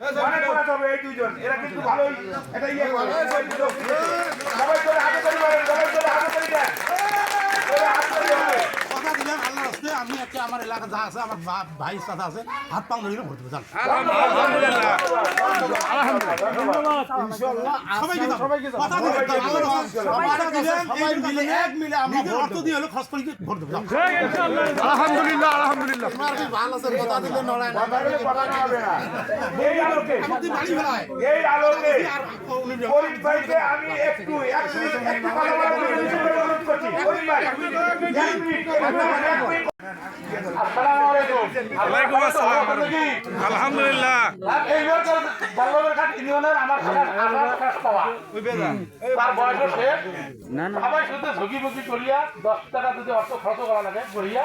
অনেক কথা হবে এই দুইজন, এরা কিন্তু ভালোই এটা ইয়ে করে সবাই করে হাতে তালি মারেন, সবাই করে হাতে তালি দেন, কথা দিলেন আল্লাহ রাস্তে আমি একটা আমার এলাকা যা আছে আমার ভাই সাথে আছে হাত পাও ধরে ভোট দেবো সবাইকে কথা দিলেন সবাই মিলে এক মিলে আমরা অর্থ দিয়ে হলো খরচ করে ভোট দেবো আলহামদুলিল্লাহ আলহামদুলিল্লাহ ভালো আছে কথা দিলে নড়ায় না কথা হবে না। এই আলোকে আমাদের বাড়ি ফেলায় এই আলোকে ফরিদ ভাইকে আমি একটু কথা বলার জন্য অনুরোধ করছি। ফরিদ ভাই এক মিনিট, আসসালামু আলাইকুম। ওয়ালাইকুম আসসালাম আলহামদুলিল্লাহ এই জালালবাগ ইউনিয়নের আমার কাছ পাওয়া তার বয়স হচ্ছে সবাই শুধু ঝুঁকি বুকি করিয়া 10 টাকা যদি অর্থ খরচ করা লাগে করিয়া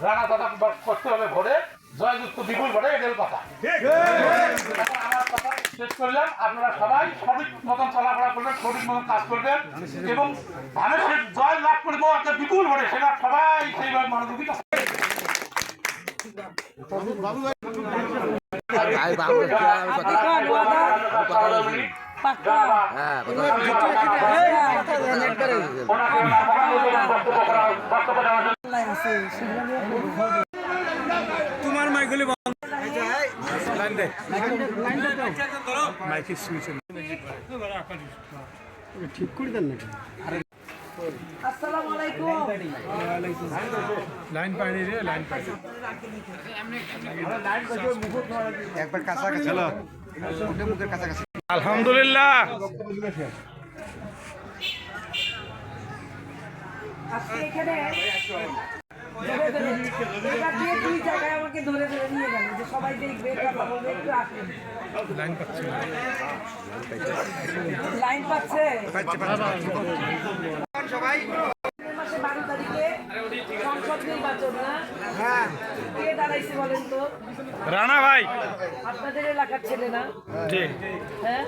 রানা দাদা করতে হবে ভোরে জয়যুক্ত বিপুল ভোটে এটার কথা আমার কথা শেষ করলাম। আপনারা সবাই সঠিক মতন চলাফেরা করবেন, সঠিক মতন কাজ করবেন এবং ধানের জয় লাভ করবো একটা বিপুল ভোটে সেটা সবাই সেইভাবে মনোযোগী তোমার মাইকগুলি লাইন দে মাইকের সুইচ ঠিক করে দেন নাকি আসসালামু আলাইকুম। লাইন পাইনি রে লাইন পাইনি একবার কাছাকাছি মুখের কাছাকাছি আলহামদুলিল্লাহ আজকে এখানে ধরে ধরে এবার দিয়ে দুই জায়গায় আমাকে ধরে ধরে নিয়ে গেল যে সবাই দেখবে কথা বলবে একটু আসুন। লাইন পাচ্ছি না লাইন পাচ্ছে সবাই মাসে 12 তারিখে সংসদ নির্বাচন না? হ্যাঁ, কে দাঁড়াইছে বলেন তো? রানা ভাই আপনাদের এলাকার ছেলে না? ঠিক হ্যাঁ